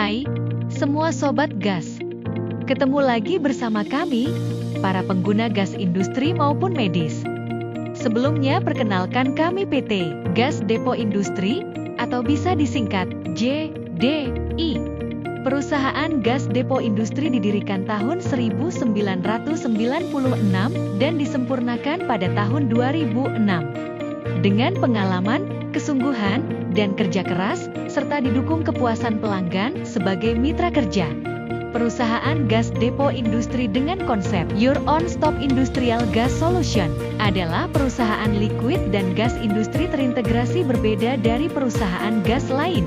Hai, semua sobat gas. Ketemu lagi bersama kami, para pengguna gas industri maupun medis. Sebelumnya perkenalkan kami PT Gas Depo Industri, atau bisa disingkat JDI. Perusahaan gas depo industri didirikan tahun 1996 dan disempurnakan pada tahun 2006. Dengan pengalaman, kesungguhan, dan kerja keras, serta didukung kepuasan pelanggan sebagai mitra kerja. Perusahaan gas depo industri dengan konsep Your One Stop Industrial Gas Solution adalah perusahaan liquid dan gas industri terintegrasi berbeda dari perusahaan gas lain.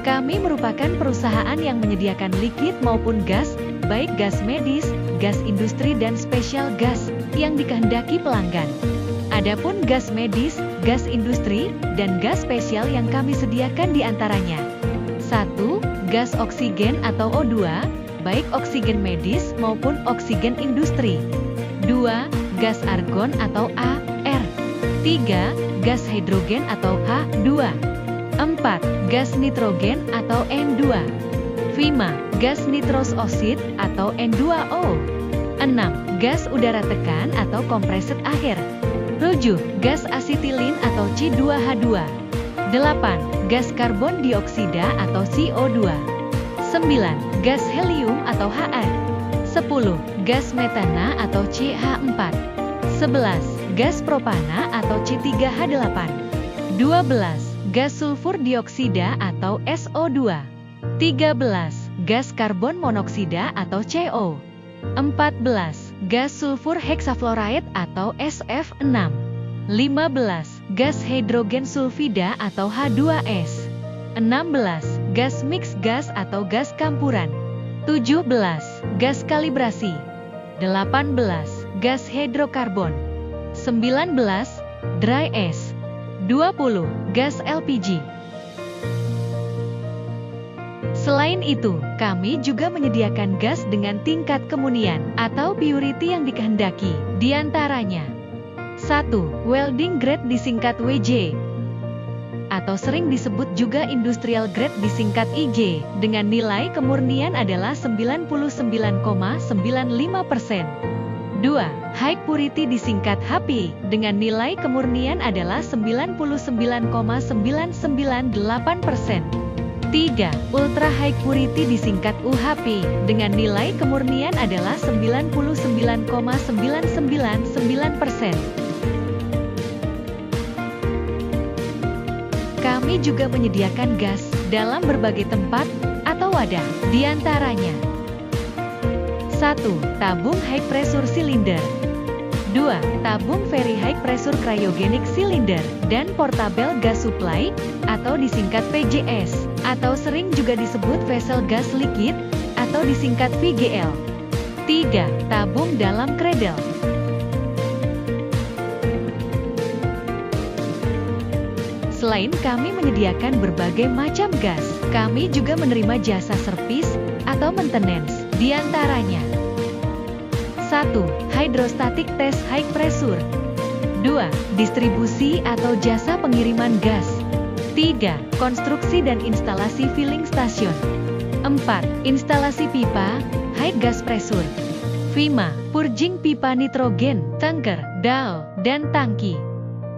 Kami merupakan perusahaan yang menyediakan liquid maupun gas, baik gas medis, gas industri dan spesial gas, yang dikehendaki pelanggan. Adapun gas medis, gas industri, dan gas spesial yang kami sediakan diantaranya 1. Gas oksigen atau O2, baik oksigen medis maupun oksigen industri. 2. Gas argon atau AR. 3. Gas hidrogen atau H2. 4. Gas nitrogen atau N2. 5. Gas nitrous oxide atau N2O. 6. Gas udara tekan atau compressed air. 7. Gas asetilin atau C2H2. 8. Gas karbon dioksida atau CO2. 9. Gas helium atau Ha. 10. Gas metana atau CH4. 11. Gas propana atau C3H8. 12. Gas sulfur dioksida atau SO2. 13. Gas karbon monoksida atau CO. 14. Gas sulfur heksafluoride atau SF6. 15. Gas hidrogen sulfida atau H2S. 16. Gas mix gas atau gas campuran. 17. Gas kalibrasi. 18. Gas hidrokarbon. 19. Dry ash. 20. Gas LPG. Selain itu, kami juga menyediakan gas dengan tingkat kemunian atau purity yang dikehendaki. Di antaranya 1. Welding grade disingkat WJ, atau sering disebut juga industrial grade disingkat IG, dengan nilai kemurnian adalah 99,95%. 2. High purity disingkat HP, dengan nilai kemurnian adalah 99,998%. 3. Ultra high purity disingkat UHP, dengan nilai kemurnian adalah 99,999%. Kami juga menyediakan gas dalam berbagai tempat atau wadah, di antaranya 1. Tabung high pressure cylinder. 2. Tabung very high pressure cryogenic cylinder dan portable gas supply atau disingkat PGS, atau sering juga disebut vessel gas liquid atau disingkat VGL. 3. Tabung dalam cradle. Selain kami menyediakan berbagai macam gas, kami juga menerima jasa servis atau maintenance, di antaranya 1. Hydrostatic test high pressure. 2. Distribusi atau jasa pengiriman gas. 3. Konstruksi dan instalasi filling station. 4. Instalasi pipa high gas pressure. 5. Purging pipa nitrogen, tanker, DAO, dan tangki.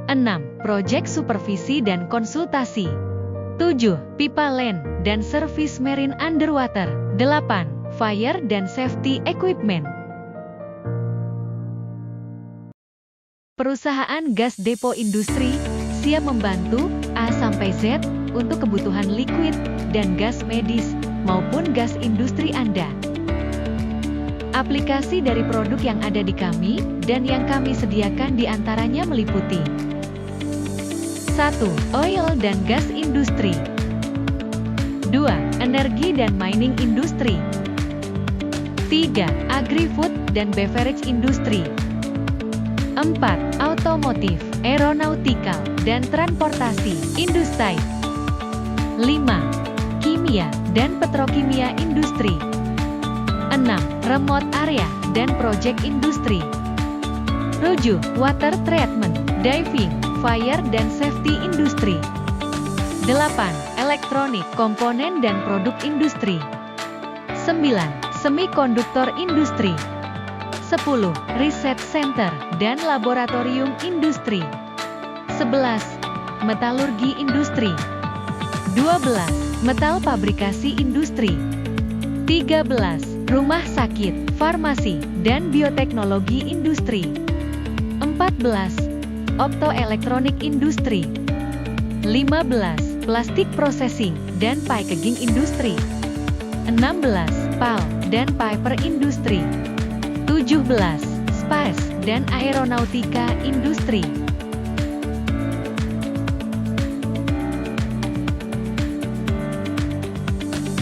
6. Project supervisi dan konsultasi. 7. Pipa land dan service marine underwater. 8. Fire dan safety equipment. Perusahaan gas depo industri siap membantu A sampai Z untuk kebutuhan liquid dan gas medis maupun gas industri Anda. Aplikasi dari produk yang ada di kami dan yang kami sediakan diantaranya meliputi 1. Oil dan gas industri. 2. Energi dan mining industri. 3. Agri-food dan beverage industri. 4. Automotif, aeronautical, dan transportasi industri. 5. Kimia dan petrokimia industri. 6. Remote area dan project industri. 7. Water treatment, diving, fire dan safety industri. 8. Elektronik, komponen dan produk industri. 9. Semikonduktor industri. 10. Riset center dan laboratorium industri. 11. Metalurgi industri. 12. Metal fabrikasi industri. 13. Rumah sakit, farmasi, dan bioteknologi industri. 14. Optoelektronik industri. 15. Plastik processing dan packaging industri. 16. PAL dan paper industri. 17. Space dan aeronautika industri.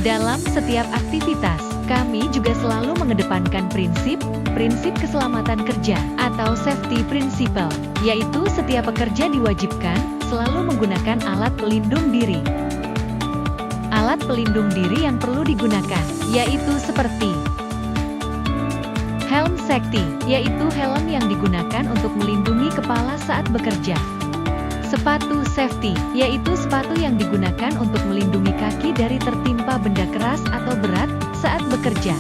Dalam setiap aktivitas, kami juga selalu mengedepankan prinsip keselamatan kerja atau safety principle, yaitu setiap pekerja diwajibkan selalu menggunakan alat pelindung diri. Alat pelindung diri yang perlu digunakan, yaitu seperti helm safety, yaitu helm yang digunakan untuk melindungi kepala saat bekerja. Sepatu safety, yaitu sepatu yang digunakan untuk melindungi kaki dari tertimpa benda keras atau berat saat bekerja.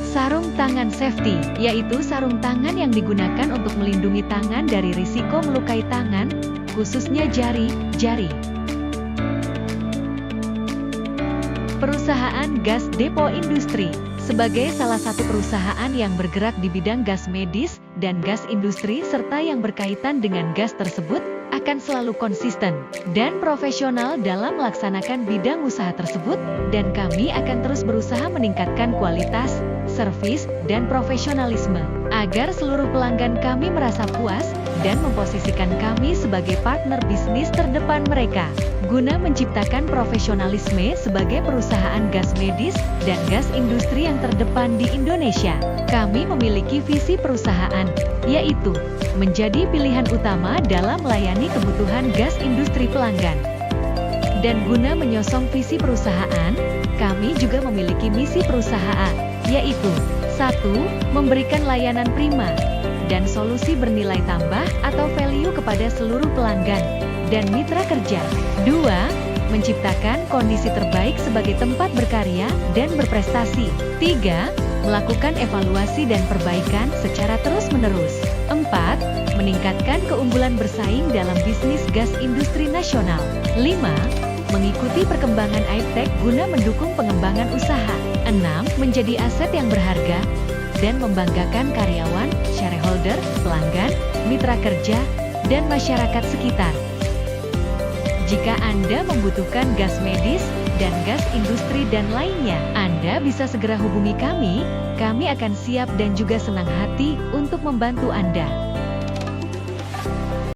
Sarung tangan safety, yaitu sarung tangan yang digunakan untuk melindungi tangan dari risiko melukai tangan, khususnya jari. Perusahaan gas depo industri. Sebagai salah satu perusahaan yang bergerak di bidang gas medis dan gas industri serta yang berkaitan dengan gas tersebut, akan selalu konsisten dan profesional dalam melaksanakan bidang usaha tersebut, dan kami akan terus berusaha meningkatkan kualitas, servis, dan profesionalisme, agar seluruh pelanggan kami merasa puas dan memposisikan kami sebagai partner bisnis terdepan mereka, guna menciptakan profesionalisme sebagai perusahaan gas medis dan gas industri yang terdepan di Indonesia. Kami memiliki visi perusahaan, yaitu menjadi pilihan utama dalam melayani kebutuhan gas industri pelanggan. Dan guna menyosong visi perusahaan, kami juga memiliki misi perusahaan, yaitu 1. Memberikan layanan prima dan solusi bernilai tambah atau value kepada seluruh pelanggan dan mitra kerja. 2. Menciptakan kondisi terbaik sebagai tempat berkarya dan berprestasi. 3. Melakukan evaluasi dan perbaikan secara terus-menerus. 4. Meningkatkan keunggulan bersaing dalam bisnis gas industri nasional. 5. Mengikuti perkembangan iptek guna mendukung pengembangan usaha. 6. Menjadi aset yang berharga dan membanggakan karyawan, shareholder, pelanggan, mitra kerja, dan masyarakat sekitar. Jika Anda membutuhkan gas medis dan gas industri dan lainnya, Anda bisa segera hubungi kami. Kami akan siap dan juga senang hati untuk membantu Anda.